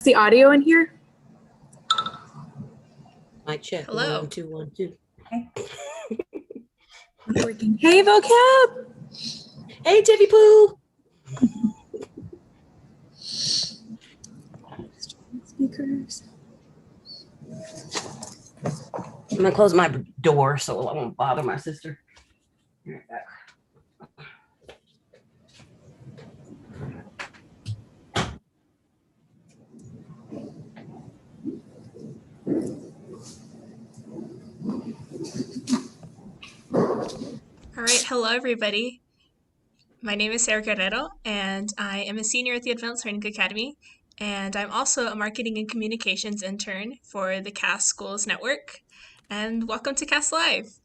the audio in here? Mic check. Hello. 1 2 1 2. Working. Hey, vocab. Hey, Tiffy Pooh. Speakers. I'm gonna close my door so I won't bother my sister. Right back. All right, hello everybody. My name is Sarah Guerrero, and I am a senior at the Advanced Learning Academy, and I'm also a marketing and communications intern for the CAS Schools Network. And welcome to CAS Live.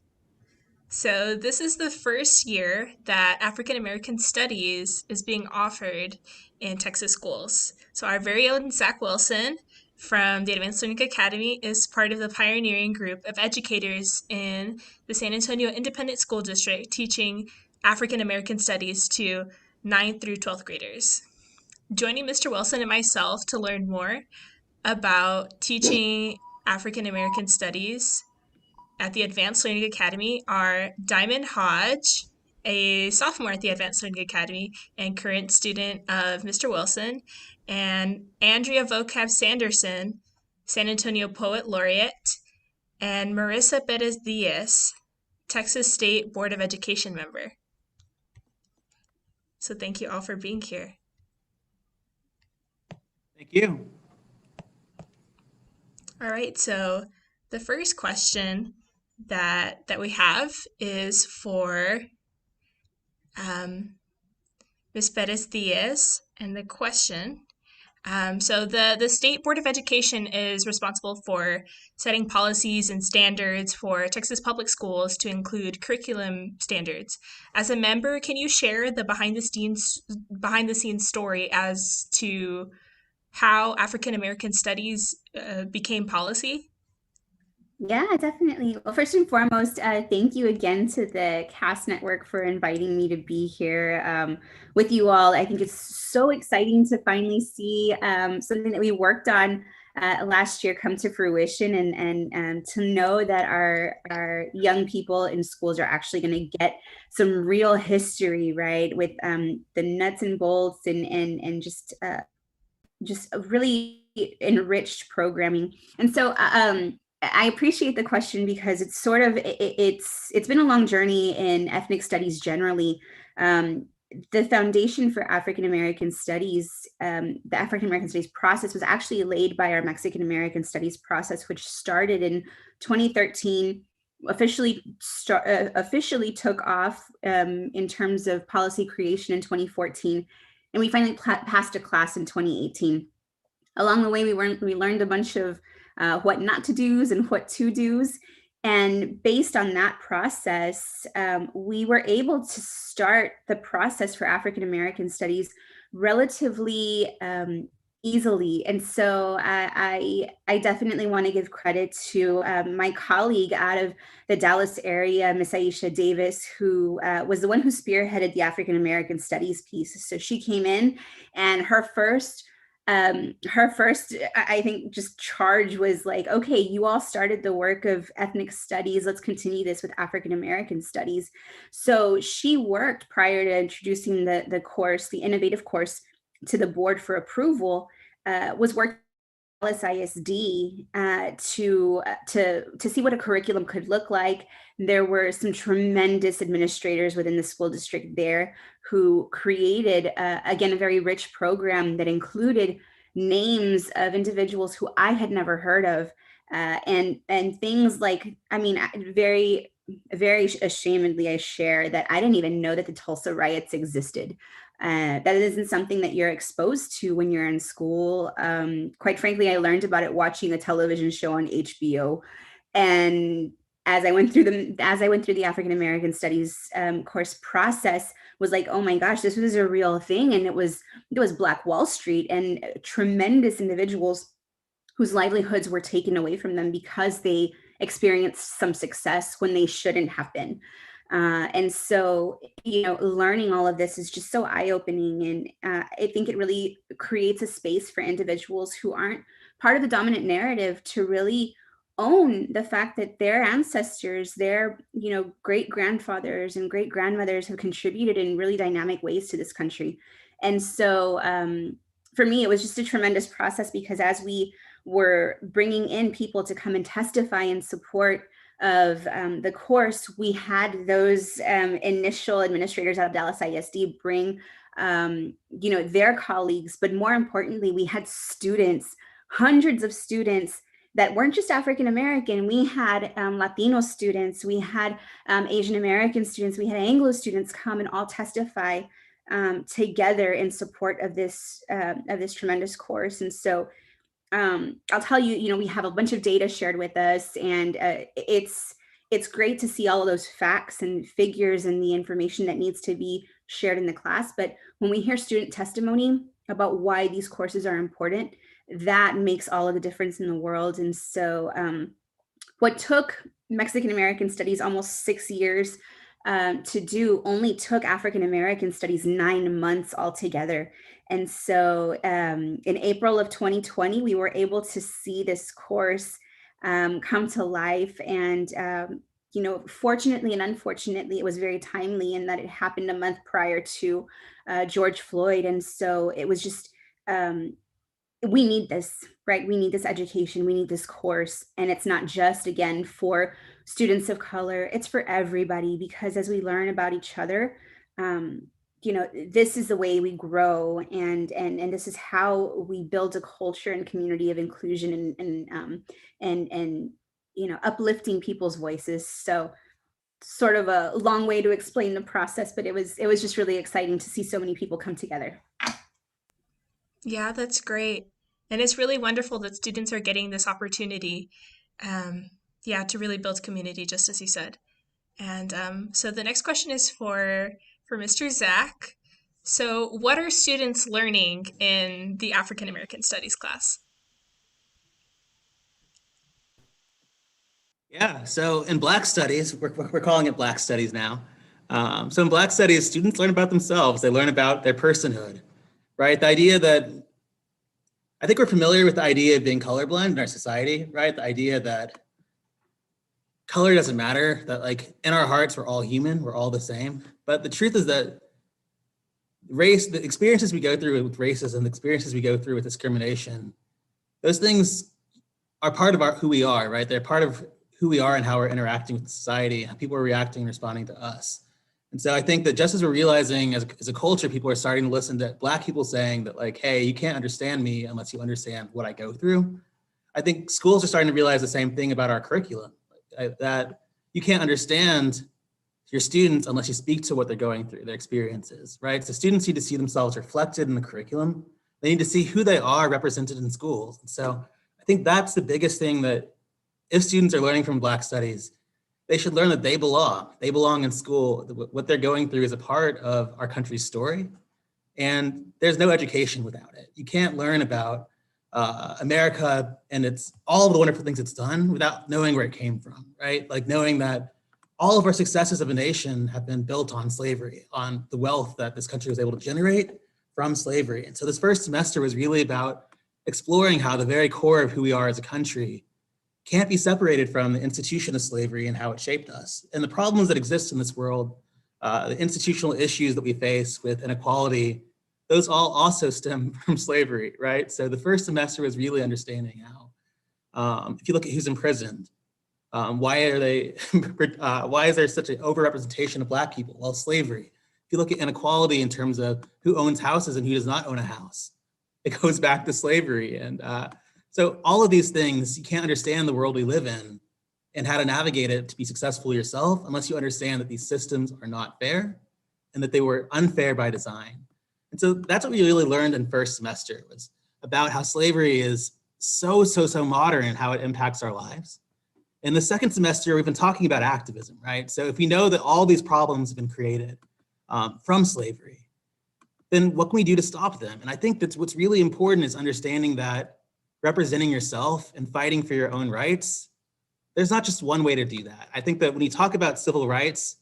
So this is the first year that African American Studies is being offered in Texas schools. So our very own Zach Wilson from the Advanced Learning Academy is part of the pioneering group of educators in the San Antonio Independent School District teaching African American Studies to 9th through 12th graders. Joining Mr. Wilson and myself to learn more about teaching African American Studies at the Advanced Learning Academy are Diamond Hodge, a sophomore at the Advanced Learning Academy and current student of Mr. Wilson, and Andrea Vocab Sanderson, San Antonio Poet Laureate, and Marissa Perez Diaz, Texas State Board of Education member. So thank you all for being here. Thank you. All right, so the first question that we have is for Ms. Perez Diaz, and the question. So the State Board of Education is responsible for setting policies and standards for Texas public schools to include curriculum standards. As a member, can you share the behind the scenes story as to how African American Studies became policy? Yeah, definitely. Well, first and foremost, thank you again to the CAS Network for inviting me to be here with you all. I think it's so exciting to finally see something that we worked on last year come to fruition, and to know that our young people in schools are actually going to get some real history, right, with the nuts and bolts and just really enriched programming. And so I appreciate the question because it's sort of it's been a long journey in ethnic studies generally. The foundation for African American Studies, the African American Studies process was actually laid by our Mexican American Studies process, which started in 2013. Officially took off in terms of policy creation in 2014, and we finally passed a class in 2018. Along the way, we learned a bunch of what not to do's and what to do's. And based on that process, we were able to start the process for African American Studies relatively easily. And so I definitely want to give credit to my colleague out of the Dallas area, Miss Aisha Davis, who was the one who spearheaded the African American Studies piece. So she came in, and her first, I think, just charge was like, okay, you all started the work of ethnic studies. Let's continue this with African American Studies. So she worked prior to introducing the course, the innovative course, to the board for approval, was working with ISD to see what a curriculum could look like. There were some tremendous administrators within the school district there who created, again, a very rich program that included names of individuals who I had never heard of, and things like, I mean, very ashamedly, I share that I didn't even know that the Tulsa riots existed. That isn't something that you're exposed to when you're in school. Quite frankly, I learned about it watching a television show on HBO. And as I went through the African American Studies course process, was like, oh my gosh, this was a real thing. And it was Black Wall Street and tremendous individuals whose livelihoods were taken away from them because they experienced some success when they shouldn't have been. And so, learning all of this is just so eye-opening. And I think it really creates a space for individuals who aren't part of the dominant narrative to really own the fact that their ancestors, their, great grandfathers and great grandmothers have contributed in really dynamic ways to this country. And so, for me, it was just a tremendous process, because as we were bringing in people to come and testify in support of the course, we had those initial administrators out of Dallas ISD bring, their colleagues, but more importantly, we had students, hundreds of students that weren't just African American. We had Latino students, we had Asian American students, we had Anglo students come and all testify together in support of this tremendous course. And so I'll tell you, we have a bunch of data shared with us, and it's great to see all of those facts and figures and the information that needs to be shared in the class. But when we hear student testimony about why these courses are important, that makes all of the difference in the world. And so what took Mexican American Studies almost 6 years to do only took African American Studies 9 months altogether. And so in April of 2020, we were able to see this course come to life. And, fortunately and unfortunately, it was very timely in that it happened a month prior to George Floyd. And so it was just, we need this, right? We need this education. We need this course. And it's not just, again, for students of color, it's for everybody, because as we learn about each other, this is the way we grow, and this is how we build a culture and community of inclusion and uplifting people's voices. So sort of a long way to explain the process, but it was just really exciting to see so many people come together. Yeah, that's great. And it's really wonderful that students are getting this opportunity, to really build community, just as you said. And so the next question is for Mr. Zach. So what are students learning in the African American Studies class? Yeah, so in Black Studies, we're calling it Black Studies now. So in Black Studies, students learn about themselves. They learn about their personhood, right? The idea that, I think we're familiar with the idea of being colorblind in our society, right? The idea that color doesn't matter, that like in our hearts, we're all human, we're all the same. But the truth is that the experiences we go through with racism, the experiences we go through with discrimination, those things are part of who we are, right? They're part of who we are and how we're interacting with society, how people are reacting and responding to us. And so I think that just as we're realizing as a culture, people are starting to listen to Black people saying that like, hey, you can't understand me unless you understand what I go through. I think schools are starting to realize the same thing about our curriculum, that you can't understand your students unless you speak to what they're going through, their experiences, right? So students need to see themselves reflected in the curriculum. They need to see who they are represented in schools. And so I think that's the biggest thing, that if students are learning from Black Studies, they should learn that they belong. They belong in school. What they're going through is a part of our country's story. And there's no education without it. You can't learn about America and it's all of the wonderful things it's done without knowing where it came from, right? Like knowing that all of our successes of a nation have been built on slavery, on the wealth that this country was able to generate from slavery. And so this first semester was really about exploring how the very core of who we are as a country can't be separated from the institution of slavery and how it shaped us. And the problems that exist in this world, the institutional issues that we face with inequality, those all also stem from slavery, right? So the first semester was really understanding how, if you look at who's imprisoned, why is there such an overrepresentation of Black people? Well, slavery. If you look at inequality in terms of who owns houses and who does not own a house, it goes back to slavery. And so all of these things, you can't understand the world we live in and how to navigate it to be successful yourself unless you understand that these systems are not fair and that they were unfair by design. And so that's what we really learned in first semester, was about how slavery is so modern and how it impacts our lives. In the second semester, we've been talking about activism, right? So if we know that all these problems have been created from slavery, then what can we do to stop them? And I think that's what's really important, is understanding that representing yourself and fighting for your own rights, there's not just one way to do that. I think that when you talk about civil rights,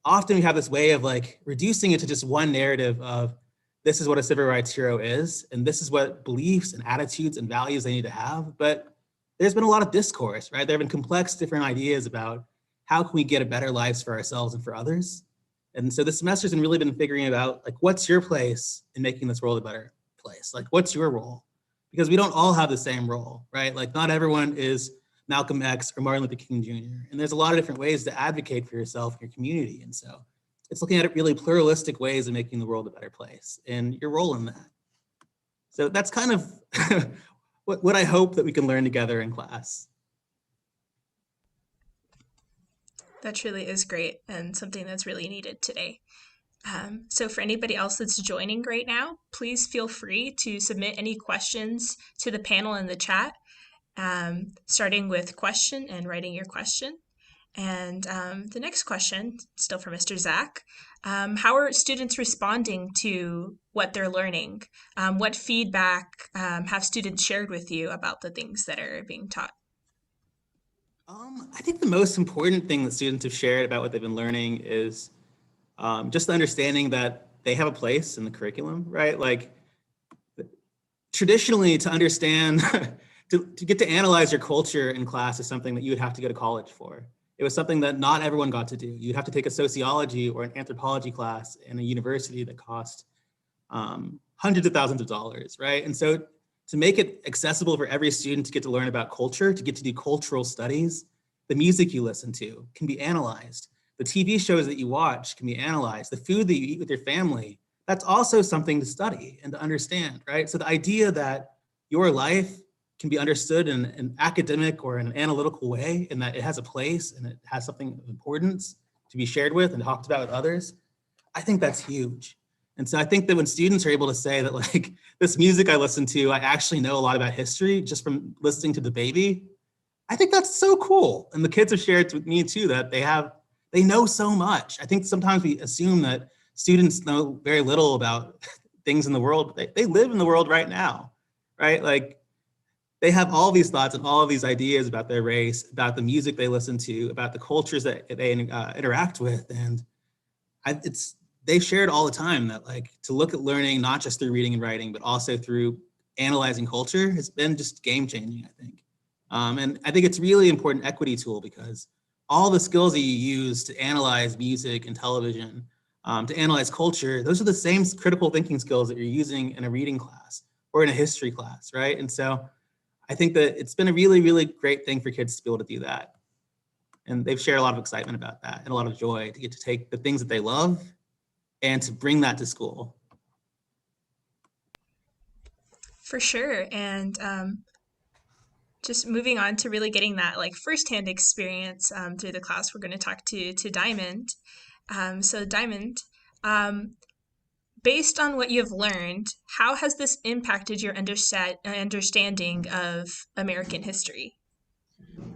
often we have this way of like reducing it to just one narrative of this is what a civil rights hero is, and this is what beliefs and attitudes and values they need to have. But there's been a lot of discourse, right? There have been complex different ideas about how can we get a better lives for ourselves and for others. And so this semester's been really been figuring about like, what's your place in making this world a better place? Like, what's your role? Because we don't all have the same role, right? Like not everyone is Malcolm X or Martin Luther King Jr. And there's a lot of different ways to advocate for yourself and your community. And so it's looking at it really pluralistic ways of making the world a better place and your role in that. So that's kind of what I hope that we can learn together in class. That truly is great and something that's really needed today. So for anybody else that's joining right now, please feel free to submit any questions to the panel in the chat, starting with question and writing your question. And the next question, still for Mr. Zach, how are students responding to what they're learning? What feedback have students shared with you about the things that are being taught? I think the most important thing that students have shared about what they've been learning is just the understanding that they have a place in the curriculum, right? Like traditionally to understand, to get to analyze your culture in class is something that you would have to go to college for. It was something that not everyone got to do. You'd have to take a sociology or an anthropology class in a university that cost hundreds of thousands of dollars, right? And so to make it accessible for every student to get to learn about culture, to get to do cultural studies, the music you listen to can be analyzed. The TV shows that you watch can be analyzed. The food that you eat with your family, that's also something to study and to understand, right? So the idea that your life can be understood in an academic or an analytical way, and that it has a place and it has something of importance to be shared with and talked about with others, I think that's huge. And so I think that when students are able to say that like this music I listen to, I actually know a lot about history just from listening to The Baby, I think that's so cool. And the kids have shared with me too that they know so much. I think sometimes we assume that students know very little about things in the world, but they live in the world right now, right? Like they have all these thoughts and all of these ideas about their race, about the music they listen to, about the cultures that they interact with. And they've shared all the time that like to look at learning, not just through reading and writing, but also through analyzing culture has been just game changing, I think. And I think it's really important equity tool because all the skills that you use to analyze music and television, to analyze culture, those are the same critical thinking skills that you're using in a reading class or in a history class, right? And so I think that it's been a really, really great thing for kids to be able to do that. And they've shared a lot of excitement about that and a lot of joy to get to take the things that they love and to bring that to school. For sure. And just moving on to really getting that like firsthand experience through the class, we're going to talk to Diamond. So Diamond, based on what you've learned, how has this impacted your understanding of American history?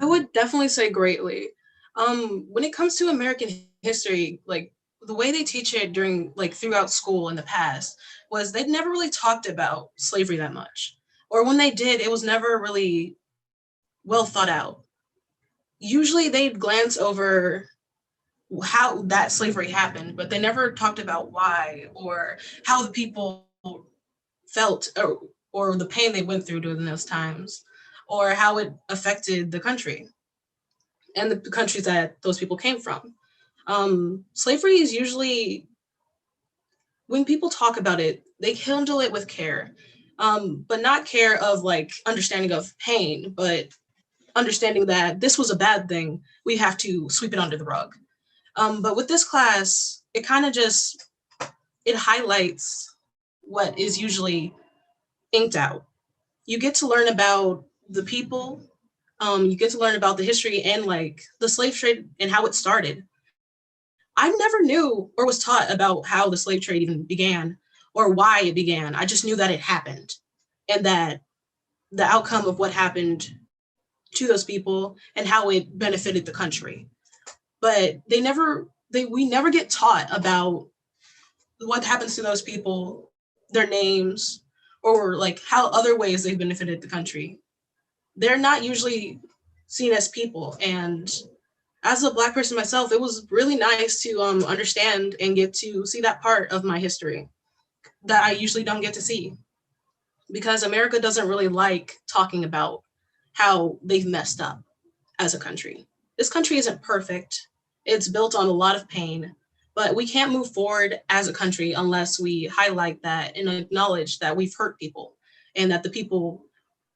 I would definitely say greatly. When it comes to American history, like the way they teach it during like throughout school in the past was they never really talked about slavery that much. Or when they did, it was never really well thought out. Usually they'd glance over how that slavery happened, but they never talked about why or how the people felt or the pain they went through during those times or how it affected the country and the countries that those people came from. Slavery is usually, when people talk about it, they handle it with care, but not care of like understanding of pain, but understanding that this was a bad thing. We have to sweep it under the rug. But with this class, it kind of just, it highlights what is usually inked out. You get to learn about the people, you get to learn about the history and like the slave trade and how it started. I never knew or was taught about how the slave trade even began or why it began. I just knew that it happened and that the outcome of what happened to those people and how it benefited the country. But we never get taught about what happens to those people, their names, or like how other ways they've benefited the country. They're not usually seen as people. And as a Black person myself, it was really nice to understand and get to see that part of my history that I usually don't get to see, because America doesn't really like talking about how they've messed up as a country. This country isn't perfect. It's built on a lot of pain, but we can't move forward as a country unless we highlight that and acknowledge that we've hurt people and that the people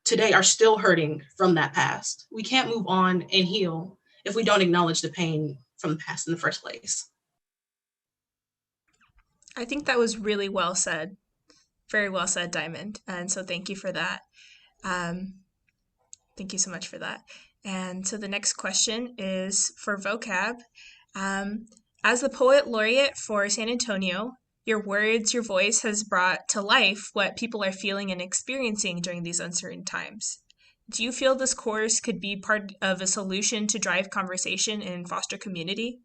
today are still hurting from that past. We can't move on and heal if we don't acknowledge the pain from the past in the first place. I think that was really well said. Very well said, Diamond. And so thank you for that. Um, Thank you so much for that. And so the next question is for vocab. Um, as the poet laureate for San Antonio, your words, your voice has brought to life what people are feeling and experiencing during these uncertain times. Do you feel this course could be part of a solution to drive conversation and foster community?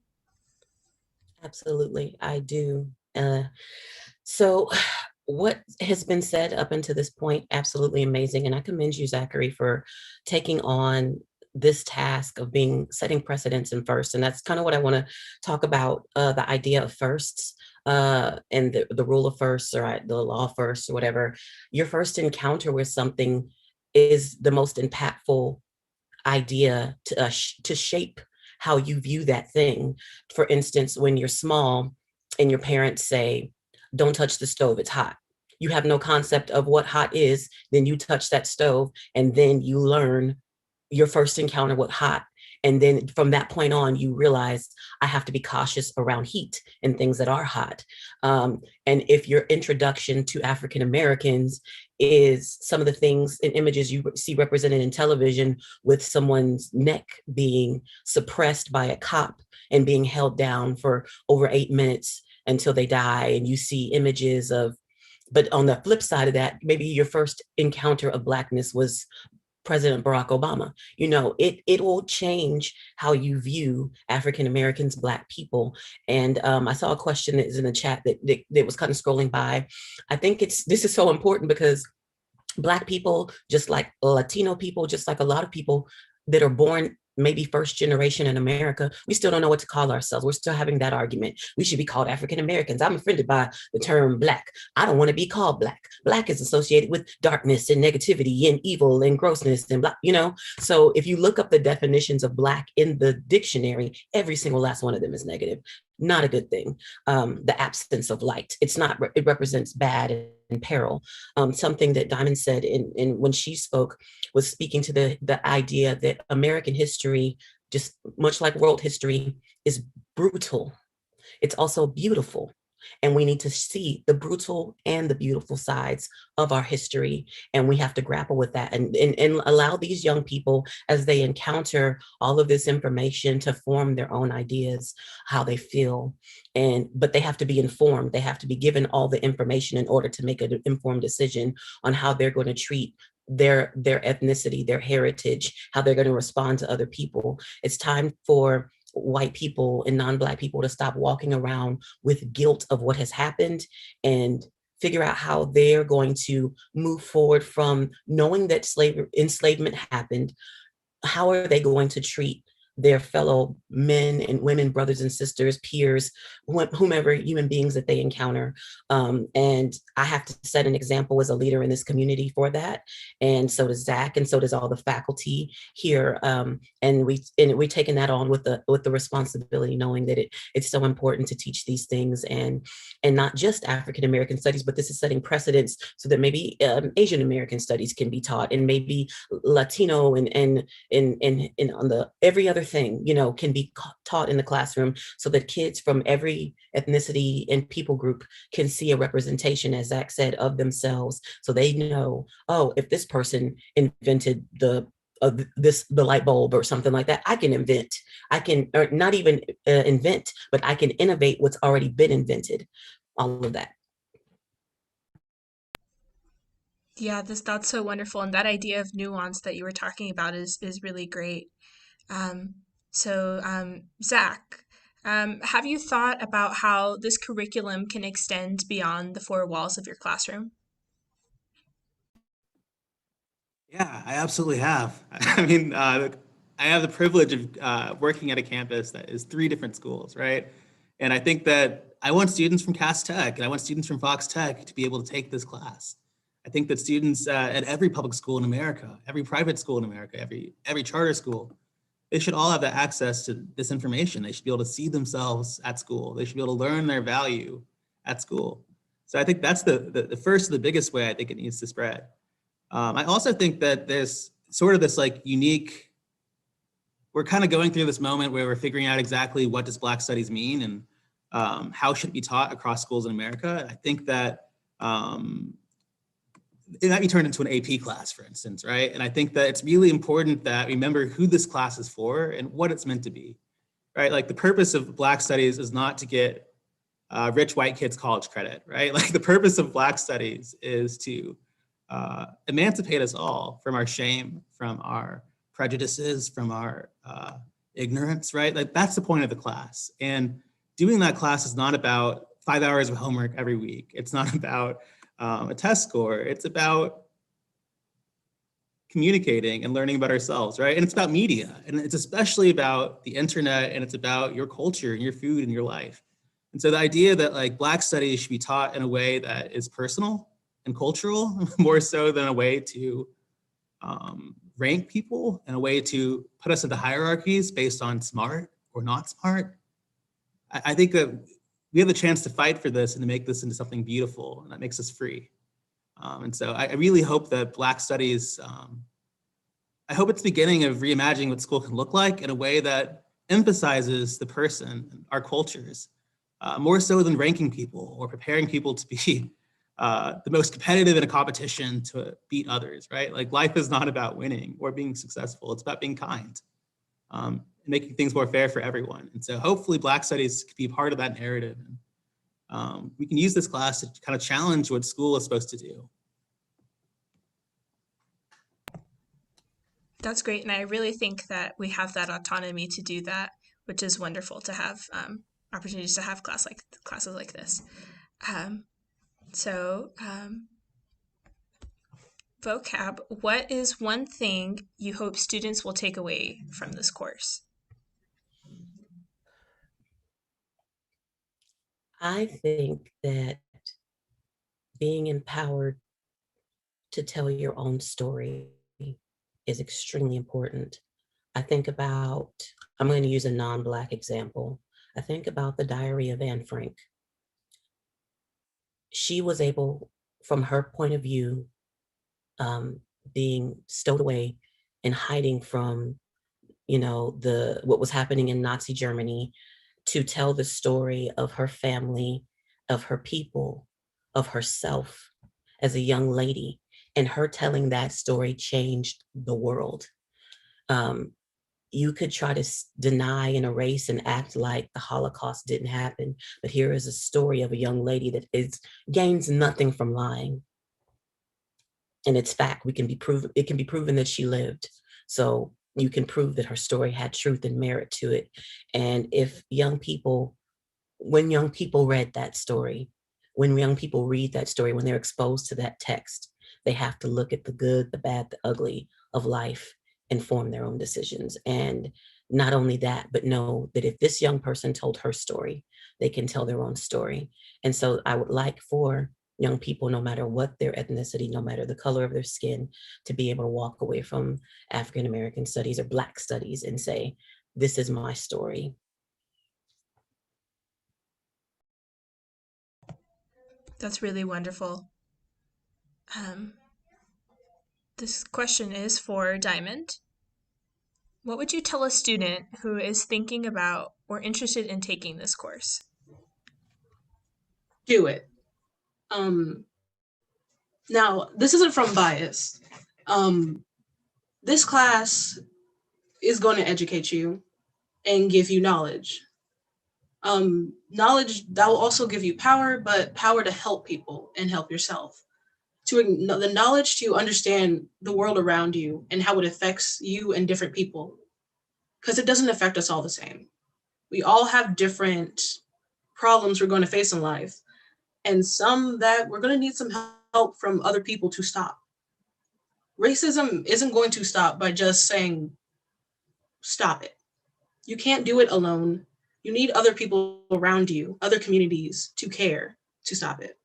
Absolutely, I do. So what has been said up until this point, absolutely amazing. And I commend you, Zachary, for taking on this task of setting precedents in first. And that's kind of what I want to talk about, the idea of firsts, and the rule of firsts, or the law first, or whatever. Your first encounter with something is the most impactful idea to shape how you view that thing. For instance, when you're small and your parents say, don't touch the stove, it's hot. You have no concept of what hot is, then you touch that stove, and then you learn your first encounter with hot. And then from that point on, you realize I have to be cautious around heat and things that are hot. And if your introduction to African Americans is some of the things and images you see represented in television, with someone's neck being suppressed by a cop and being held down for over 8 minutes until they die, and you see images of, but on the flip side of that, maybe your first encounter of Blackness was President Barack Obama. It will change how you view African Americans, Black people. And I saw a question that is in the chat that was kind of scrolling by. I think this is so important because Black people, just like Latino people, just like a lot of people that are born maybe first generation in America, we still don't know what to call ourselves. We're still having that argument. We should be called African Americans. I'm offended by the term Black. I don't want to be called Black. Black is associated with darkness and negativity and evil and grossness and Black, So if you look up the definitions of Black in the dictionary, every single last one of them is negative. Not a good thing. The absence of light. It represents bad and peril. Something that Diamond said in when she spoke was speaking to the idea that American history, just much like world history, is brutal. It's also beautiful. And we need to see the brutal and the beautiful sides of our history. And we have to grapple with that and allow these young people, as they encounter all of this information, to form their own ideas, how they feel. But they have to be informed. They have to be given all the information in order to make an informed decision on how they're going to treat their ethnicity, their heritage, how they're going to respond to other people. It's time for white people and non-Black people to stop walking around with guilt of what has happened and figure out how they're going to move forward from knowing that enslavement happened. How are they going to treat their fellow men and women, brothers and sisters, peers, whomever human beings that they encounter. And I have to set an example as a leader in this community for that. And so does Zach, and so does all the faculty here. And we're taking that on with the responsibility, knowing that it's so important to teach these things, and not just African American studies, but this is setting precedents so that maybe Asian American studies can be taught, and maybe Latino and on the every other thing, can be taught in the classroom, so that kids from every ethnicity and people group can see a representation, as Zach said, of themselves, so they know, oh, if this person invented the light bulb or something like that, I can invent. I can, or not even invent, but I can innovate what's already been invented. All of that. Yeah, that's so wonderful. And that idea of nuance that you were talking about is really great. Zach, have you thought about how this curriculum can extend beyond the four walls of your classroom? Yeah, I absolutely have. I mean, I have the privilege of working at a campus that is 3 different schools, right? And I think that I want students from Cass Tech and I want students from Fox Tech to be able to take this class. I think that students at every public school in America, every private school in America, every charter school, they should all have the access to this information. They should be able to see themselves at school. They should be able to learn their value at school. So I think that's the first, the biggest way I think it needs to spread. I also think that there's sort of this like unique, we're kind of going through this moment where we're figuring out exactly what does Black Studies mean and how should it be taught across schools in America. I think that it might be turned into an AP class, for instance, right? And I think that it's really important that we remember who this class is for and what it's meant to be, right? Like the purpose of Black Studies is not to get rich white kids college credit, right? Like the purpose of Black Studies is to emancipate us all from our shame, from our prejudices, from our ignorance, right? Like that's the point of the class. And doing that class is not about 5 hours of homework every week. It's not about a test score. It's about communicating and learning about ourselves, right? And it's about media, and it's especially about the internet, and it's about your culture and your food and your life. And so the idea that like Black Studies should be taught in a way that is personal and cultural, more so than a way to rank people, and a way to put us into hierarchies based on smart or not smart. I think that we have the chance to fight for this and to make this into something beautiful, and that makes us free. And so I really hope that Black Studies, I hope it's the beginning of reimagining what school can look like in a way that emphasizes the person, our cultures, more so than ranking people or preparing people to be the most competitive in a competition to beat others, right? Like life is not about winning or being successful. It's about being kind. And making things more fair for everyone. And so hopefully Black Studies can be part of that narrative. And we can use this class to kind of challenge what school is supposed to do. That's great. And I really think that we have that autonomy to do that, which is wonderful to have opportunities to have classes like this. Vocab, what is one thing you hope students will take away from this course? I think that being empowered to tell your own story is extremely important. I think about, I'm going to use a non-Black example. I think about the Diary of Anne Frank. She was able, from her point of view, being stowed away and hiding from, what was happening in Nazi Germany, to tell the story of her family, of her people, of herself as a young lady. And her telling that story changed the world. You could try to deny and erase and act like the Holocaust didn't happen, but here is a story of a young lady that gains nothing from lying. And it's fact. It can be proven that she lived. So you can prove that her story had truth and merit to it. And if when young people read that story, when young people read that story, when they're exposed to that text, they have to look at the good, the bad, the ugly of life and form their own decisions. And not only that, but know that if this young person told her story, they can tell their own story. And so I would like for young people, no matter what their ethnicity, no matter the color of their skin, to be able to walk away from African American studies or Black studies and say, this is my story. That's really wonderful. This question is for Diamond. What would you tell a student who is thinking about or interested in taking this course? Do it. Now, this isn't from bias. This class is going to educate you and give you knowledge. Knowledge that will also give you power, but power to help people and help yourself. The knowledge to understand the world around you and how it affects you and different people. Because it doesn't affect us all the same. We all have different problems we're going to face in life, and some that we're going to need some help from other people to stop. Racism isn't going to stop by just saying stop it. You can't do it alone. You need other people around you, other communities to care to stop it.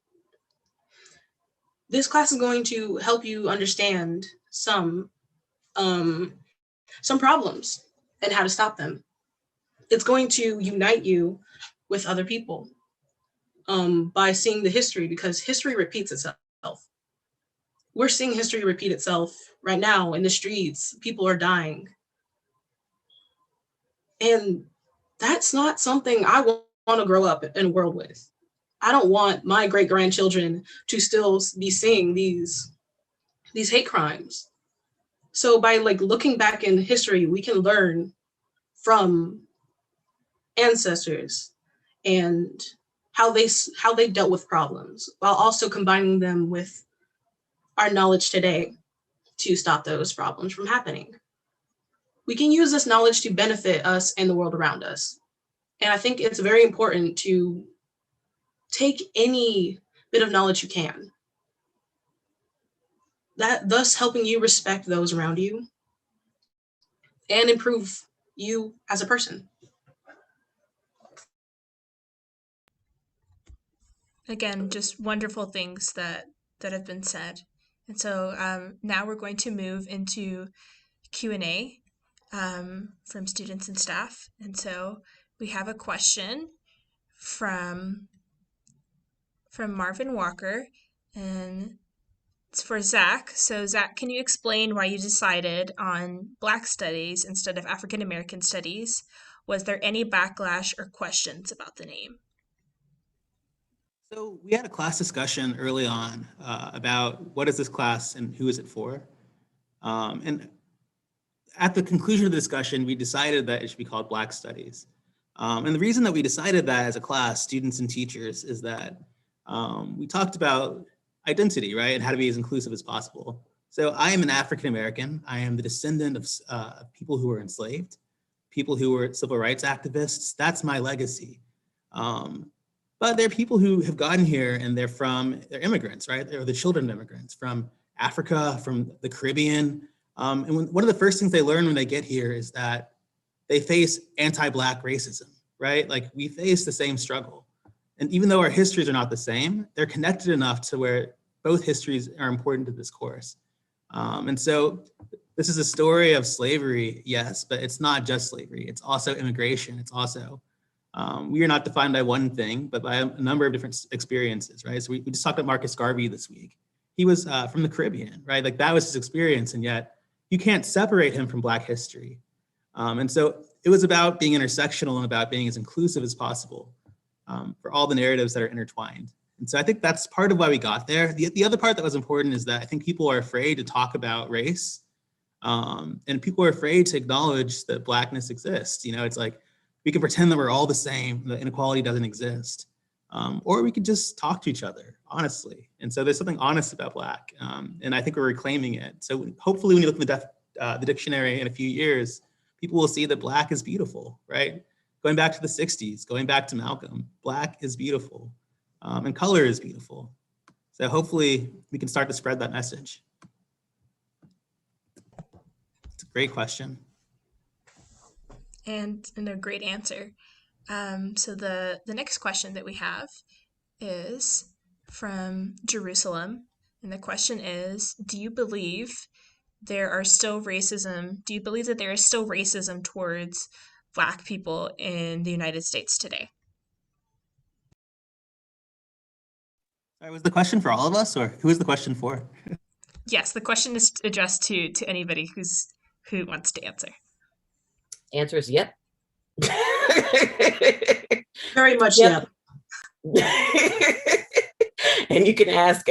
This class is going to help you understand some problems and how to stop them. It's going to unite you with other people by seeing the history, because history repeats itself. We're seeing history repeat itself right now in the streets. People are dying. And that's not something I want to grow up in a world with. I don't want my great-grandchildren to still be seeing these hate crimes. So by looking back in history, we can learn from ancestors and how they dealt with problems, while also combining them with our knowledge today to stop those problems from happening. We can use this knowledge to benefit us and the world around us. And I think it's very important to take any bit of knowledge you can, that thus helping you respect those around you and improve you as a person. Again, just wonderful things that have been said. And so now we're going to move into Q&A from students and staff. And so we have a question from Marvin Walker, and it's for Zach. So Zach, can you explain why you decided on Black Studies instead of African American Studies? Was there any backlash or questions about the name? So we had a class discussion early on about what is this class and who is it for? And at the conclusion of the discussion, we decided that it should be called Black Studies. And the reason that we decided that as a class, students and teachers, is that we talked about identity, right? And how to be as inclusive as possible. So I am an African American. I am the descendant of people who were enslaved, people who were civil rights activists. That's my legacy. But there are people who have gotten here and they're immigrants, right? They're the children of immigrants from Africa, from the Caribbean. And one of the first things they learn when they get here is that they face anti-Black racism, right? Like, we face the same struggle. And even though our histories are not the same, they're connected enough to where both histories are important to this course. And so this is a story of slavery, yes, but it's not just slavery. It's also immigration. It's also, we are not defined by one thing, but by a number of different experiences, right? So we just talked about Marcus Garvey this week. He was from the Caribbean, right? Like, that was his experience, and yet you can't separate him from Black history. And so it was about being intersectional and about being as inclusive as possible for all the narratives that are intertwined. And so I think that's part of why we got there. The other part that was important is that I think people are afraid to talk about race, and people are afraid to acknowledge that Blackness exists. You know, it's like, we can pretend that we're all the same, that inequality doesn't exist, or we could just talk to each other, honestly. And so there's something honest about Black, and I think we're reclaiming it. So hopefully when you look at the dictionary in a few years, people will see that Black is beautiful, right? Going back to the 60s, going back to Malcolm, Black is beautiful, and color is beautiful. So hopefully we can start to spread that message. It's a great question. And a great answer. So the next question that we have is from Jerusalem. And the question is, do you believe that there is still racism towards Black people in the United States today? Sorry, was the question for all of us, or who is the question for? Yes, the question is addressed to anybody who wants to answer. Answer is yep. Very much, Yep. yeah. And you can ask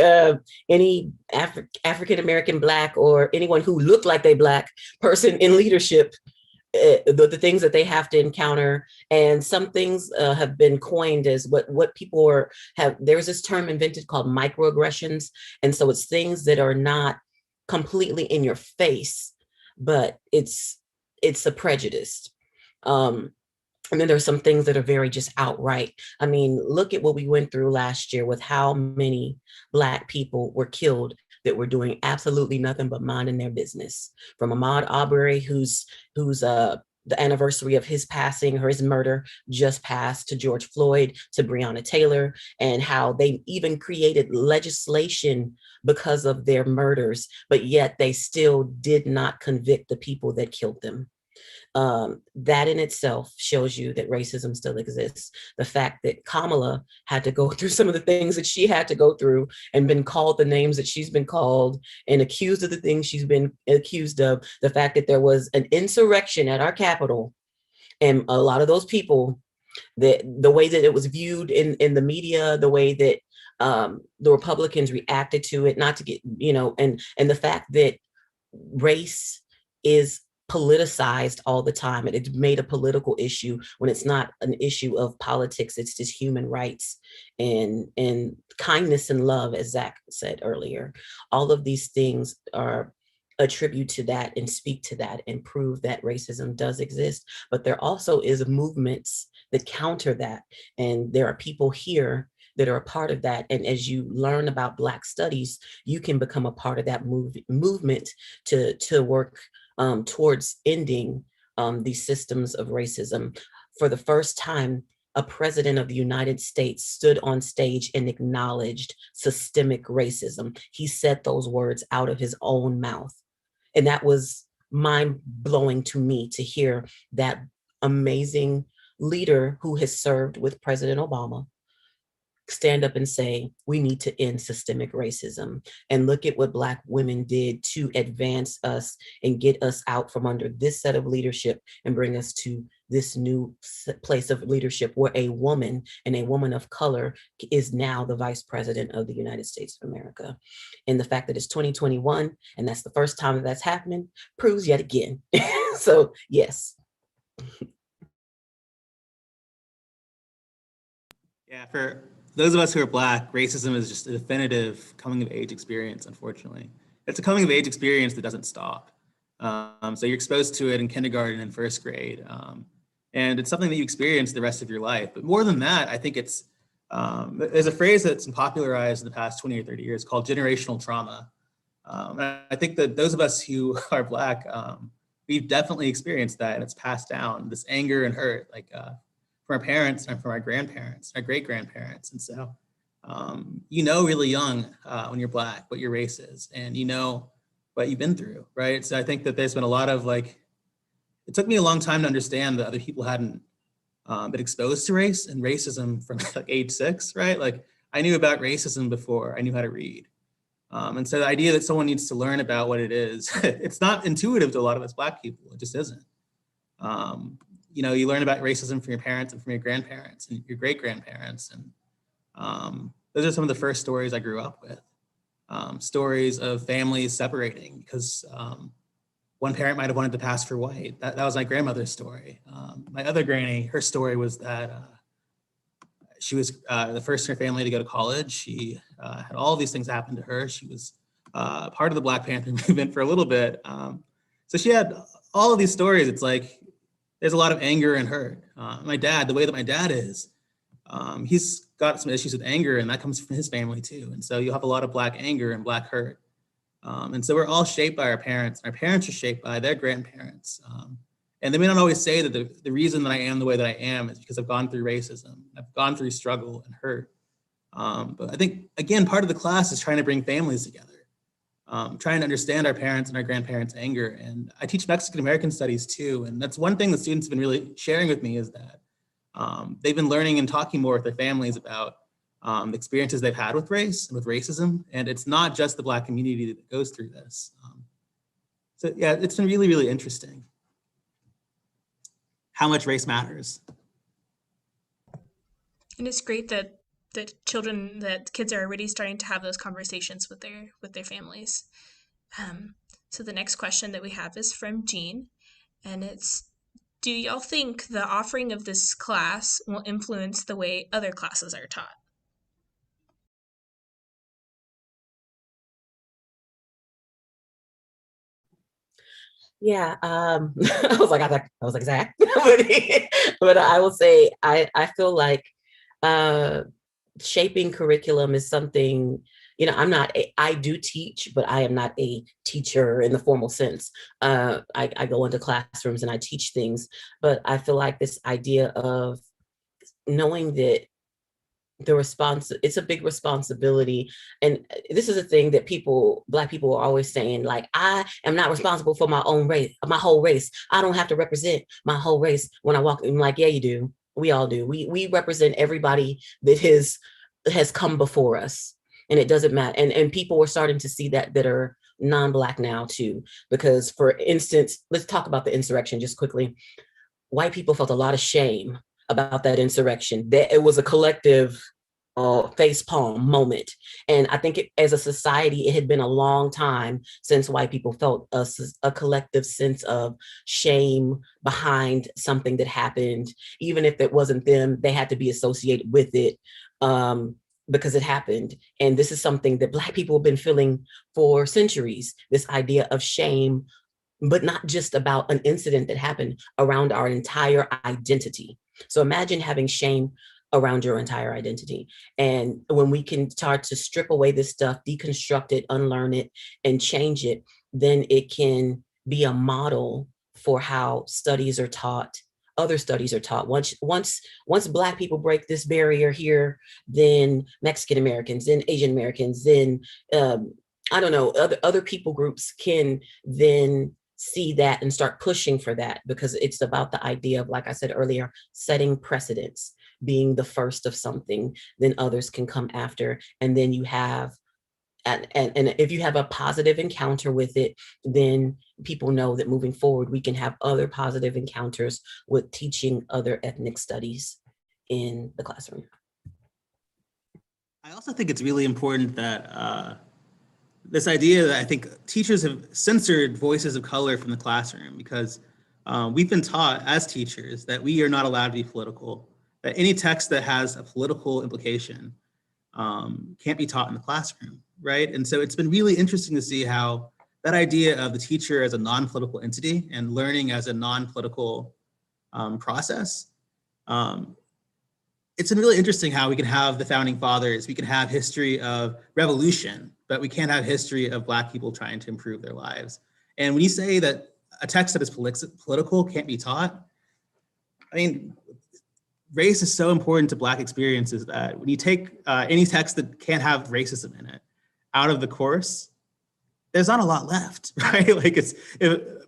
any African-American Black or anyone who looked like they Black person in leadership, the things that they have to encounter. And some things have been coined as what people there's this term invented called microaggressions. And so it's things that are not completely in your face, but it's a prejudice. And then there's some things that are very just outright. I mean, look at what we went through last year with how many Black people were killed that were doing absolutely nothing but minding their business. From Ahmaud Arbery, who's the anniversary of his passing or his murder just passed, to George Floyd, to Breonna Taylor, and how they even created legislation because of their murders, but yet they still did not convict the people that killed them. That in itself shows you that racism still exists. The fact that Kamala had to go through some of the things that she had to go through and been called the names that she's been called and accused of the things she's been accused of, the fact that there was an insurrection at our Capitol, and a lot of those people, that the way that it was viewed in the media, the way that the Republicans reacted to it, not to get, and the fact that race is politicized all the time, and it's made a political issue when it's not an issue of politics. It's just human rights and kindness and love, as Zach said earlier. All of these things are attribute to that and speak to that and prove that racism does exist. But there also is movements that counter that, and there are people here that are a part of that. And as you learn about Black studies, you can become a part of that movement to work towards ending these systems of racism. For the first time, a president of the United States stood on stage and acknowledged systemic racism. He said those words out of his own mouth. And that was mind-blowing to me, to hear that amazing leader who has served with President Obama stand up and say, we need to end systemic racism. And look at what Black women did to advance us and get us out from under this set of leadership and bring us to this new place of leadership, where a woman, and a woman of color, is now the Vice President of the United States of America. And the fact that it's 2021 and that's the first time that that's happening proves yet again. So yes. Yeah, for those of us who are Black, racism is just a definitive coming of age experience, unfortunately. It's a coming of age experience that doesn't stop. So you're exposed to it in kindergarten and first grade. And it's something that you experience the rest of your life. But more than that, I think it's, there's a phrase that's been popularized in the past 20 or 30 years called generational trauma. And I think that those of us who are Black, we've definitely experienced that, and it's passed down, this anger and hurt, like from our parents and from our grandparents, our great grandparents. And so, really young when you're Black, what your race is, and what you've been through, right? So I think that there's been a lot of it took me a long time to understand that other people hadn't been exposed to race and racism from age 6, right? Like I knew about racism before I knew how to read. And so the idea that someone needs to learn about what it is, it's not intuitive to a lot of us Black people, it just isn't. You learn about racism from your parents and from your grandparents and your great grandparents. And those are some of the first stories I grew up with. Stories of families separating because one parent might have wanted to pass for white. That was my grandmother's story. My other granny, her story was that she was the first in her family to go to college. She had all these things happen to her. She was part of the Black Panther movement for a little bit. So she had all of these stories. It's like, there's a lot of anger and hurt. My dad, the way that my dad is, he's got some issues with anger, and that comes from his family too. And so you'll have a lot of Black anger and Black hurt. And so we're all shaped by our parents, and our parents are shaped by their grandparents. And they may not always say that the reason that I am the way that I am is because I've gone through racism. I've gone through struggle and hurt. But I think, again, part of the class is trying to bring families together, trying to understand our parents and our grandparents' anger. And I teach Mexican American studies too. And that's one thing the students have been really sharing with me, is that they've been learning and talking more with their families about the experiences they've had with race and with racism. And it's not just the Black community that goes through this. So yeah, it's been really, really interesting how much race matters. And it's great that kids are already starting to have those conversations with their families. So the next question that we have is from Jean, and it's, do y'all think the offering of this class will influence the way other classes are taught? Yeah, I was like Zach, but I will say I feel like shaping curriculum is something, I do teach, but I am not a teacher in the formal sense. I go into classrooms and I teach things, but I feel like this idea of knowing that it's a big responsibility. And this is a thing that Black people are always saying, like, I am not responsible for my own race, my whole race. I don't have to represent my whole race when I walk. I'm like, yeah, you do. We all do. We represent everybody that has come before us. And it doesn't matter. And people are starting to see that are non-Black now too. Because for instance, let's talk about the insurrection just quickly. White people felt a lot of shame about that insurrection, that it was a collective face palm moment. And I think as a society, it had been a long time since white people felt a collective sense of shame behind something that happened. Even if it wasn't them, they had to be associated with it because it happened. And this is something that Black people have been feeling for centuries, this idea of shame, but not just about an incident that happened, around our entire identity. So imagine having shame around your entire identity. And when we can start to strip away this stuff, deconstruct it, unlearn it, and change it, then it can be a model for how studies are taught, other studies are taught. Once Black people break this barrier here, then Mexican Americans, then Asian Americans, then I don't know, other people groups can then see that and start pushing for that, because it's about the idea of, like I said earlier, setting precedents, being the first of something, then others can come after. And then you have, and if you have a positive encounter with it, then people know that moving forward, we can have other positive encounters with teaching other ethnic studies in the classroom. I also think it's really important that this idea that I think teachers have censored voices of color from the classroom, because we've been taught as teachers that we are not allowed to be political, that any text that has a political implication can't be taught in the classroom, right? And so it's been really interesting to see how that idea of the teacher as a non-political entity and learning as a non-political process, it's been really interesting how we can have the founding fathers, we can have history of revolution, but we can't have history of Black people trying to improve their lives. And when you say that a text that is political can't be taught, I mean, race is so important to Black experiences that when you take any text that can't have racism in it out of the course, there's not a lot left, right? Like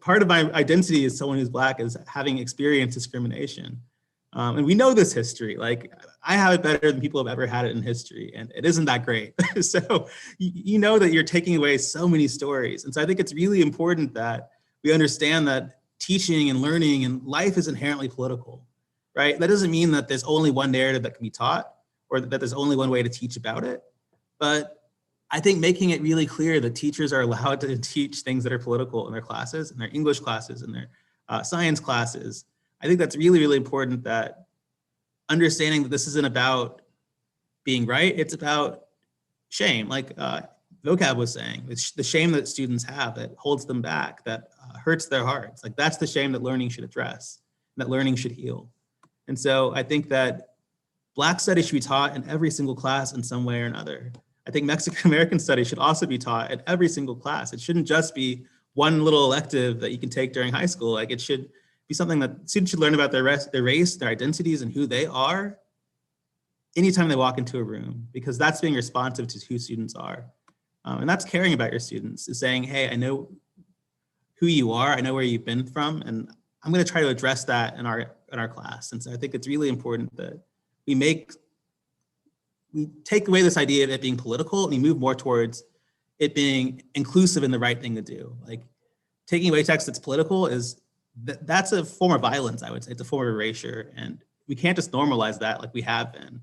part of my identity as someone who's Black is having experienced discrimination. And we know this history. Like, I have it better than people have ever had it in history, and it isn't that great. So you know that you're taking away so many stories. And so I think it's really important that we understand that teaching and learning and life is inherently political, right? That doesn't mean that there's only one narrative that can be taught or that there's only one way to teach about it. But I think making it really clear that teachers are allowed to teach things that are political in their classes, in their English classes, in their science classes, I think that's really, really important, that understanding that this isn't about being right, it's about shame. Like Vocab was saying, it's the shame that students have that holds them back, that hurts their hearts. Like, that's the shame that learning should address, that learning should heal. And so I think that Black studies should be taught in every single class in some way or another. I think Mexican American studies should also be taught in every single class. It shouldn't just be one little elective that you can take during high school. Like, it should be something that students should learn about their race, their identities, and who they are anytime they walk into a room, because that's being responsive to who students are. And that's caring about your students, is saying, hey, I know who you are, I know where you've been from, and I'm going to try to address that in our class. And so I think it's really important that we take away this idea of it being political and we move more towards it being inclusive and the right thing to do. Like, taking away text that's political that's a form of violence, I would say. It's a form of erasure, and we can't just normalize that like we have been.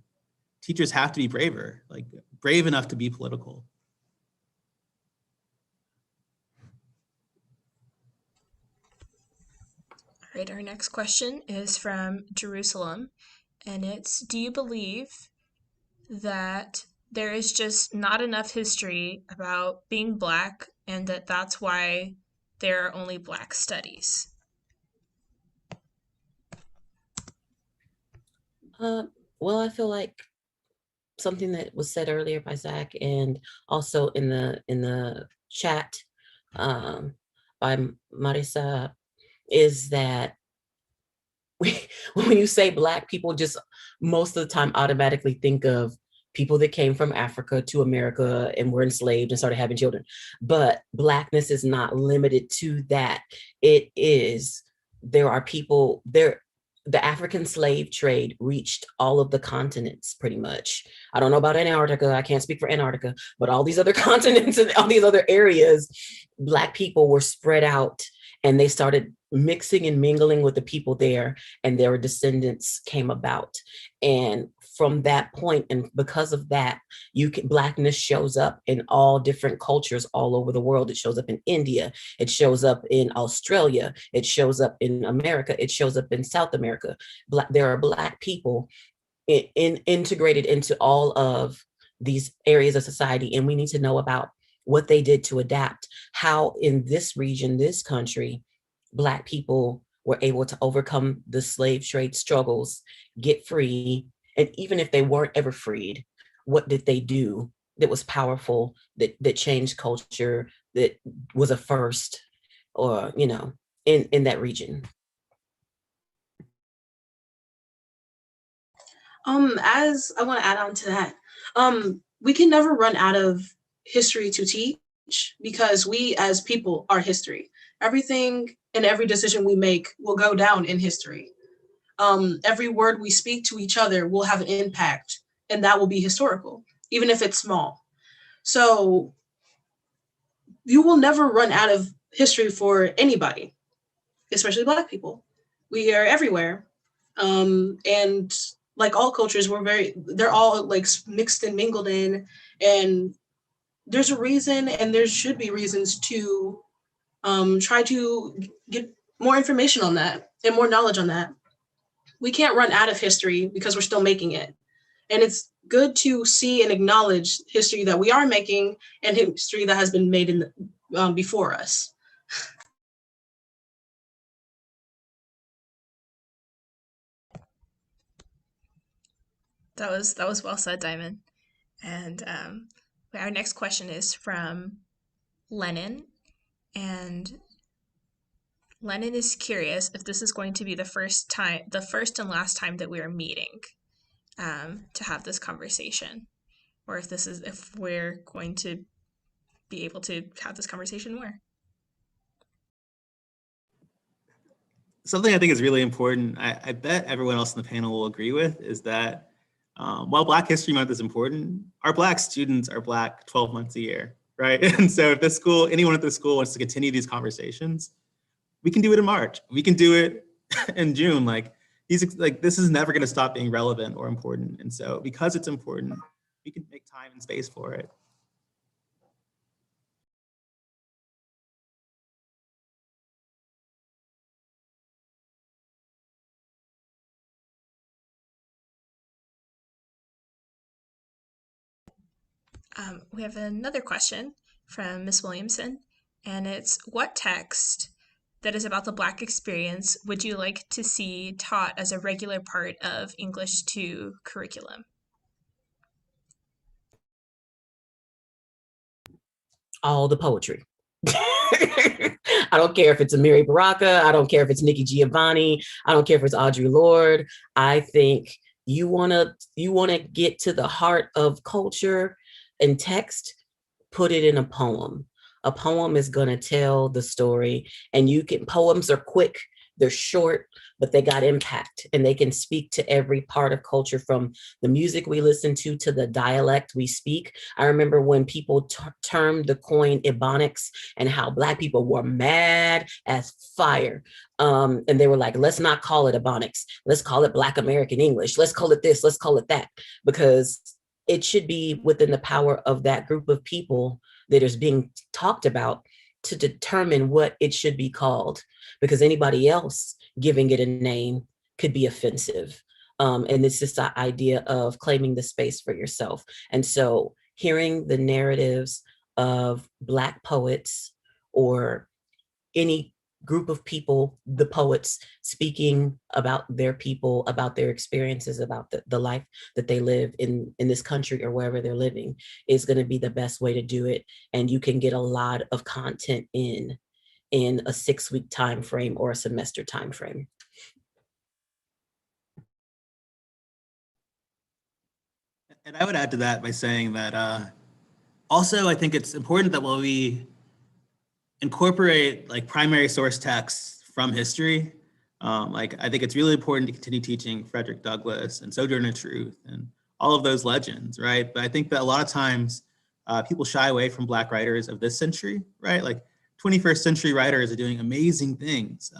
Teachers have to be braver, like brave enough to be political. All right, our next question is from Jerusalem, and it's, do you believe that there is just not enough history about being Black, and that's why there are only Black studies? Well, I feel like something that was said earlier by Zach, and also in the chat by Marisa, is that when you say Black people, just most of the time automatically think of people that came from Africa to America and were enslaved and started having children. But Blackness is not limited to that. It is, there are people there. The African slave trade reached all of the continents pretty much. I don't know about Antarctica. I can't speak for Antarctica, but all these other continents and all these other areas, Black people were spread out, and they started mixing and mingling with the people there, and their descendants came about. And from that point, and because of that, Blackness shows up in all different cultures all over the world. It shows up in India, it shows up in Australia, it shows up in America, it shows up in South America. There are Black people integrated into all of these areas of society, and we need to know about what they did to adapt, how in this region, this country, Black people were able to overcome the slave trade struggles, get free. And even if they weren't ever freed, what did they do that was powerful, that changed culture, that was a first, or, in that region? As I want to add on to that, we can never run out of history to teach, because we as people are history. Everything and every decision we make will go down in history. Every word we speak to each other will have an impact, and that will be historical, even if it's small. So you will never run out of history for anybody, especially Black people. We are everywhere. And like all cultures, they're all like mixed and mingled in, and there's a reason, and there should be reasons to try to get more information on that and more knowledge on that. We can't run out of history because we're still making it. And it's good to see and acknowledge history that we are making and history that has been made before us. That was well said, Diamond. And our next question is from Lennon, and Lennon is curious if this is going to be the first and last time that we are meeting to have this conversation, or if we're going to be able to have this conversation more. Something I think is really important, I bet everyone else in the panel will agree with, is that while Black History Month is important, our Black students are Black 12 months a year, right? And so if anyone at this school wants to continue these conversations, we can do it in March. We can do it in June. This is never going to stop being relevant or important. And so because it's important, we can make time and space for it. We have another question from Miss Williamson, and it's, what text that is about the Black experience would you like to see taught as a regular part of English 2 curriculum? All the poetry. I don't care if it's Amiri Baraka. I don't care if it's Nikki Giovanni. I don't care if it's Audre Lorde. I think you wanna get to the heart of culture and text, put it in a poem. A poem is gonna tell the story, and poems are quick, they're short, but they got impact, and they can speak to every part of culture, from the music we listen to the dialect we speak. I remember when people termed the coin Ebonics, and how Black people were mad as fire. And they were like, let's not call it Ebonics. Let's call it Black American English. Let's call it this, let's call it that, because it should be within the power of that group of people that is being talked about to determine what it should be called, because anybody else giving it a name could be offensive. And it's just the idea of claiming the space for yourself. And so hearing the narratives of Black poets, or any group of people, the poets, speaking about their people, about their experiences, about the life that they live in this country or wherever they're living is going to be the best way to do it. And you can get a lot of content in a 6-week time frame or a semester time frame. And I would add to that by saying that also I think it's important that while we incorporate like primary source texts from history, like I think it's really important to continue teaching Frederick Douglass and Sojourner Truth and all of those legends, right? But I think that a lot of times people shy away from Black writers of this century, right? Like 21st century writers are doing amazing things.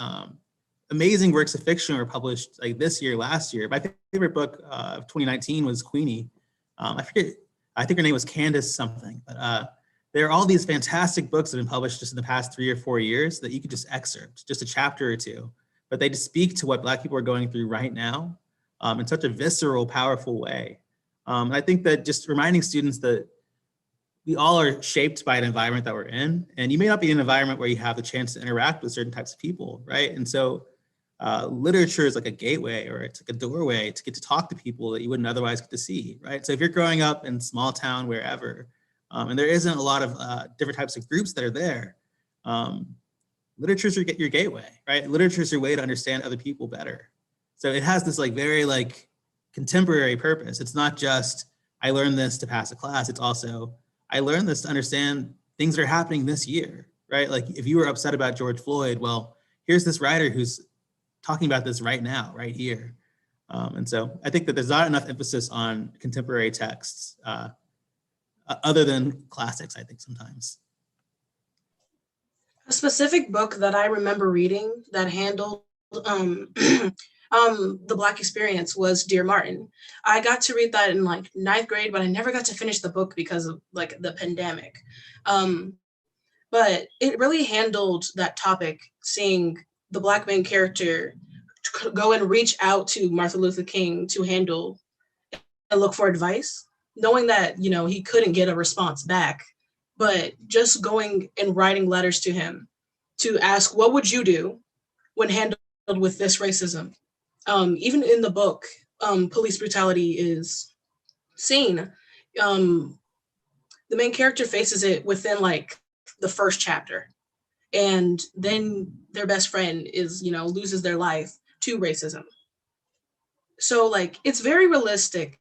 Amazing works of fiction were published like this year, last year. My favorite book of 2019 was Queenie. I forget, I think her name was Candace something, but there are all these fantastic books that have been published just in the past 3 or 4 years that you could just excerpt, just a chapter or two, but they just speak to what Black people are going through right now in such a visceral, powerful way. And I think that just reminding students that we all are shaped by an environment that we're in, and you may not be in an environment where you have the chance to interact with certain types of people, right? And so literature is like a gateway, or it's like a doorway to get to talk to people that you wouldn't otherwise get to see, right? So if you're growing up in small town, wherever, and there isn't a lot of different types of groups that are there, literature is your gateway, right? Literature is your way to understand other people better. So it has this like very like contemporary purpose. It's not just, I learned this to pass a class. It's also, I learned this to understand things that are happening this year, right? Like if you were upset about George Floyd, well, here's this writer who's talking about this right now, right here. And so I think that there's not enough emphasis on contemporary texts other than classics, I think sometimes. A specific book that I remember reading that handled the Black experience was Dear Martin. I got to read that in like 9th grade, but I never got to finish the book because of like the pandemic. But it really handled that topic, seeing the Black main character go and reach out to Martin Luther King to handle and look for advice, knowing that, you know, he couldn't get a response back, but just going and writing letters to him to ask, what would you do when handled with this racism? Even in the book, police brutality is seen. The main character faces it within like the first chapter. And then their best friend is, you know, loses their life to racism. So like, it's very realistic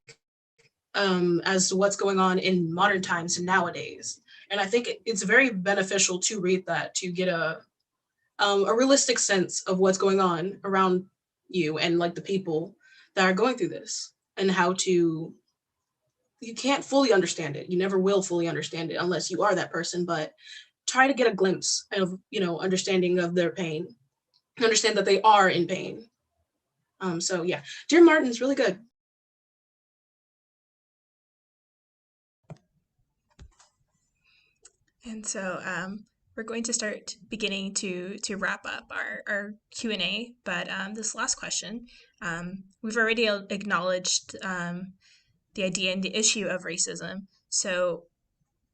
as to what's going on in modern times and nowadays. And I think it's very beneficial to read that, to get a realistic sense of what's going on around you and like the people that are going through this, and how to, you can't fully understand it. You never will fully understand it unless you are that person, but try to get a glimpse of, you know, understanding of their pain, understand that they are in pain. So yeah, Dear Martin's really good. And so we're going to start beginning to wrap up our Q&A, but this last question, we've already acknowledged the idea and the issue of racism. So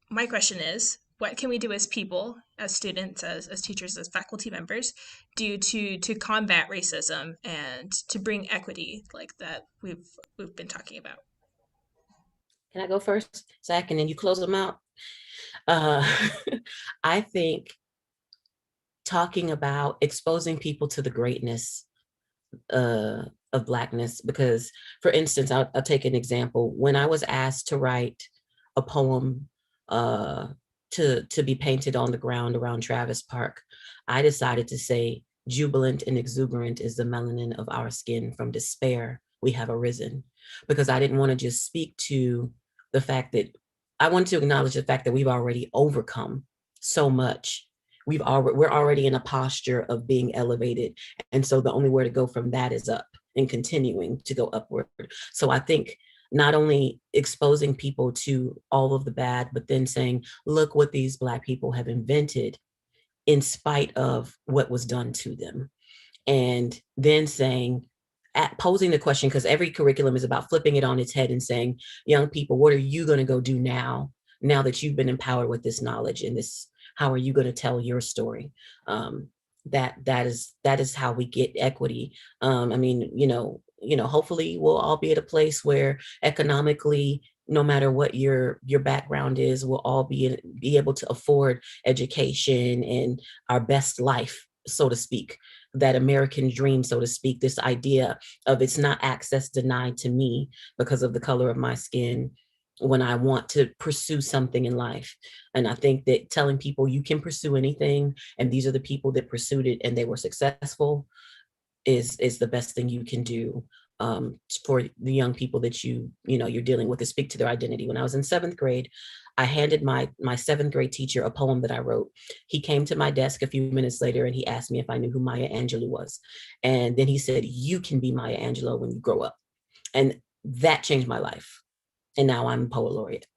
my question is, what can we do as people, as students, as teachers, as faculty members, do to combat racism and to bring equity like that we've been talking about? Can I go first, Zach, and then you close them out? I think talking about exposing people to the greatness of Blackness, because, for instance, I'll take an example. When I was asked to write a poem to be painted on the ground around Travis Park, I decided to say, jubilant and exuberant is the melanin of our skin. From despair, we have arisen. Because I didn't want to just speak to the fact that, I want to acknowledge the fact that we've already overcome so much. We're already in a posture of being elevated. And so the only way to go from that is up and continuing to go upward. So I think not only exposing people to all of the bad, but then saying, look what these Black people have invented in spite of what was done to them. And then saying, posing the question, because every curriculum is about flipping it on its head and saying, young people, what are you going to go do now that you've been empowered with this knowledge and this, how are you going to tell your story? that is how we get equity. I mean, hopefully we'll all be at a place where economically, no matter what your background is, we'll all be able to afford education and our best life, so to speak, that American dream, so to speak, this idea of it's not access denied to me because of the color of my skin when I want to pursue something in life. And I think that telling people you can pursue anything, and these are the people that pursued it and they were successful, is the best thing you can do for the young people that you're dealing with, to speak to their identity. When I was in 7th grade, I handed my 7th grade teacher a poem that I wrote. He came to my desk a few minutes later and he asked me if I knew who Maya Angelou was. And then he said, "You can be Maya Angelou when you grow up." And that changed my life. And now I'm a poet laureate.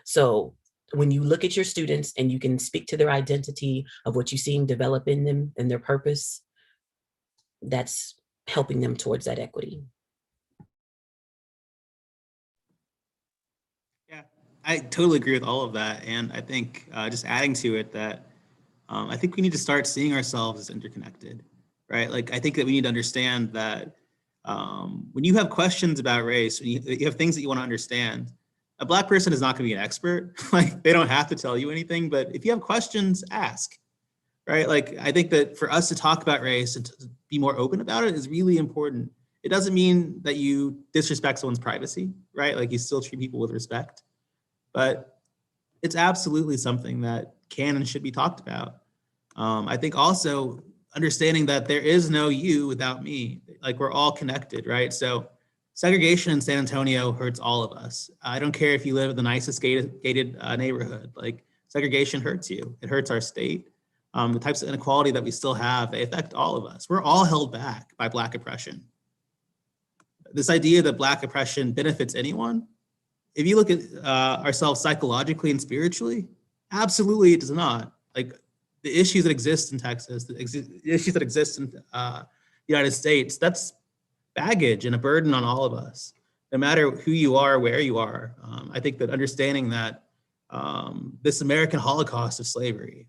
So when you look at your students and you can speak to their identity of what you see them develop in them and their purpose, that's helping them towards that equity. Yeah, I totally agree with all of that. And I think just adding to it that I think we need to start seeing ourselves as interconnected, right? Like, I think that we need to understand that when you have questions about race, when you have things that you want to understand, a Black person is not going to be an expert. Like, they don't have to tell you anything, but if you have questions, ask, right? Like, I think that for us to talk about race and to be more open about it is really important. It doesn't mean that you disrespect someone's privacy, right? Like, you still treat people with respect, but it's absolutely something that can and should be talked about. I think also understanding that there is no you without me. Like, we're all connected, right? So segregation in San Antonio hurts all of us. I don't care if you live in the nicest gated neighborhood. Like, segregation hurts you. It hurts our state. The types of inequality that we still have, they affect all of us. We're all held back by Black oppression. This idea that Black oppression benefits anyone, if you look at ourselves psychologically and spiritually, absolutely it does not. Like, the issues that exist in Texas, the issues that exist in the United States, that's baggage and a burden on all of us, no matter who you are, where you are. I think that understanding that this American Holocaust of slavery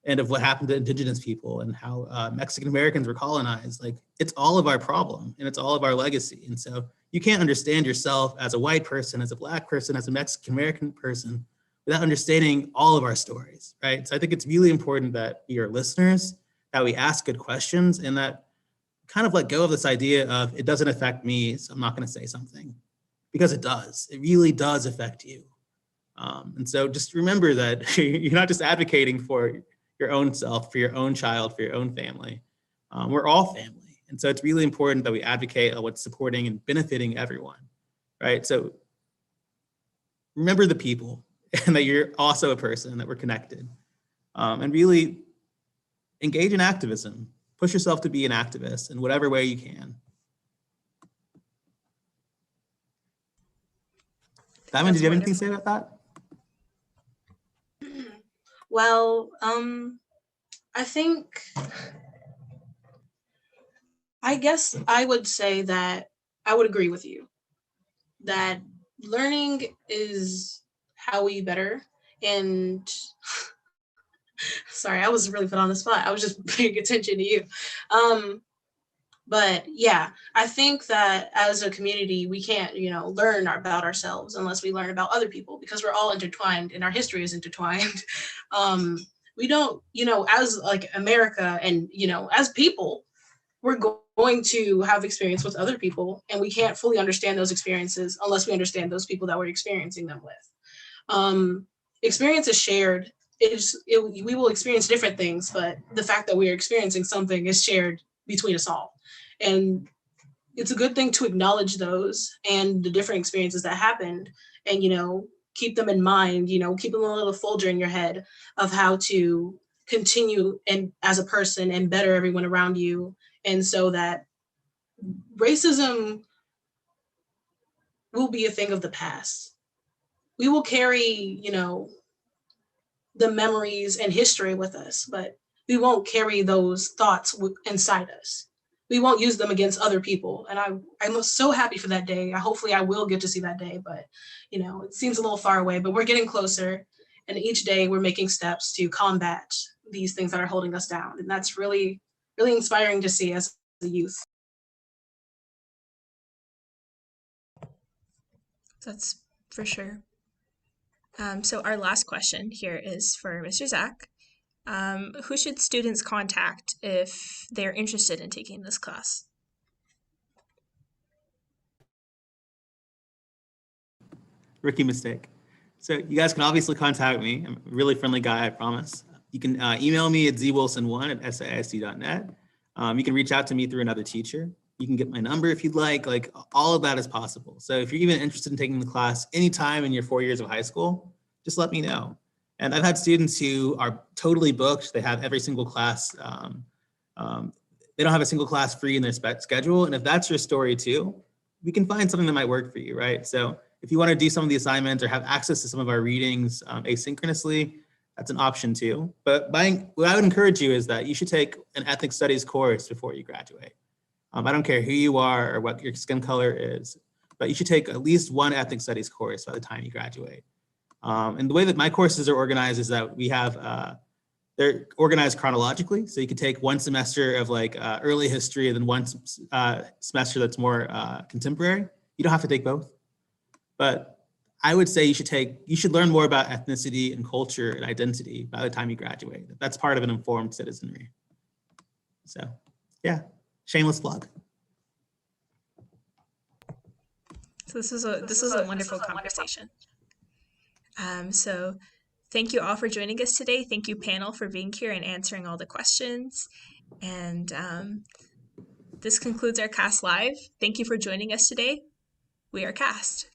and of what happened to Indigenous people and how Mexican Americans were colonized, like, it's all of our problem and it's all of our legacy. And so you can't understand yourself as a white person, as a Black person, as a Mexican American person without understanding all of our stories, right? So I think it's really important that we are listeners, that we ask good questions, and that kind of let go of this idea of it doesn't affect me, so I'm not going to say something, because it does. It really does affect you. And so just remember that you're not just advocating for your own self, for your own child, for your own family. We're all family. And so it's really important that we advocate what's supporting and benefiting everyone, right? So remember the people and that you're also a person, that we're connected, and really engage in activism. Push yourself to be an activist in whatever way you can. Diamond, did you have anything to say about that? Well, I guess I would say that I would agree with you that learning is how we better. And sorry, I was really put on the spot. I was just paying attention to you. But yeah, I think that as a community, we can't, learn about ourselves unless we learn about other people, because we're all intertwined and our history is intertwined. We don't, as like America and, as people, we're going to have experience with other people, and we can't fully understand those experiences unless we understand those people that we're experiencing them with. Experience is shared. We will experience different things, but the fact that we are experiencing something is shared between us all. And it's a good thing to acknowledge those and the different experiences that happened, and, keep them in mind, keep them a little folder in your head of how to continue and as a person and better everyone around you. And so that racism will be a thing of the past. We will carry, the memories and history with us, but we won't carry those thoughts inside us. We won't use them against other people. And I'm so happy for that day. Hopefully I will get to see that day, but it seems a little far away, but we're getting closer. And each day we're making steps to combat these things that are holding us down. And that's really, really inspiring to see as a youth. That's for sure. So our last question here is for Mr. Zach. Who should students contact if they're interested in taking this class? Rookie mistake. So you guys can obviously contact me. I'm a really friendly guy, I promise. You can email me at zwilson1@saisd.net. You can reach out to me through another teacher. You can get my number if you'd like all of that is possible. So if you're even interested in taking the class anytime in your 4 years of high school, just let me know. And I've had students who are totally booked. They have every single class. They don't have a single class free in their schedule. And if that's your story too, we can find something that might work for you, right? So if you want to do some of the assignments or have access to some of our readings asynchronously, that's an option too. But what I would encourage you is that you should take an ethnic studies course before you graduate. I don't care who you are or what your skin color is, but you should take at least one ethnic studies course by the time you graduate. And the way that my courses are organized is that we have, they're organized chronologically. So you could take one semester of early history and then one semester that's more contemporary. You don't have to take both. But I would say you should learn more about ethnicity and culture and identity by the time you graduate. That's part of an informed citizenry. So yeah, shameless plug. So this is a wonderful conversation. So thank you all for joining us today. Thank you, panel, for being here and answering all the questions. And this concludes our CAST Live. Thank you for joining us today. We are CAST.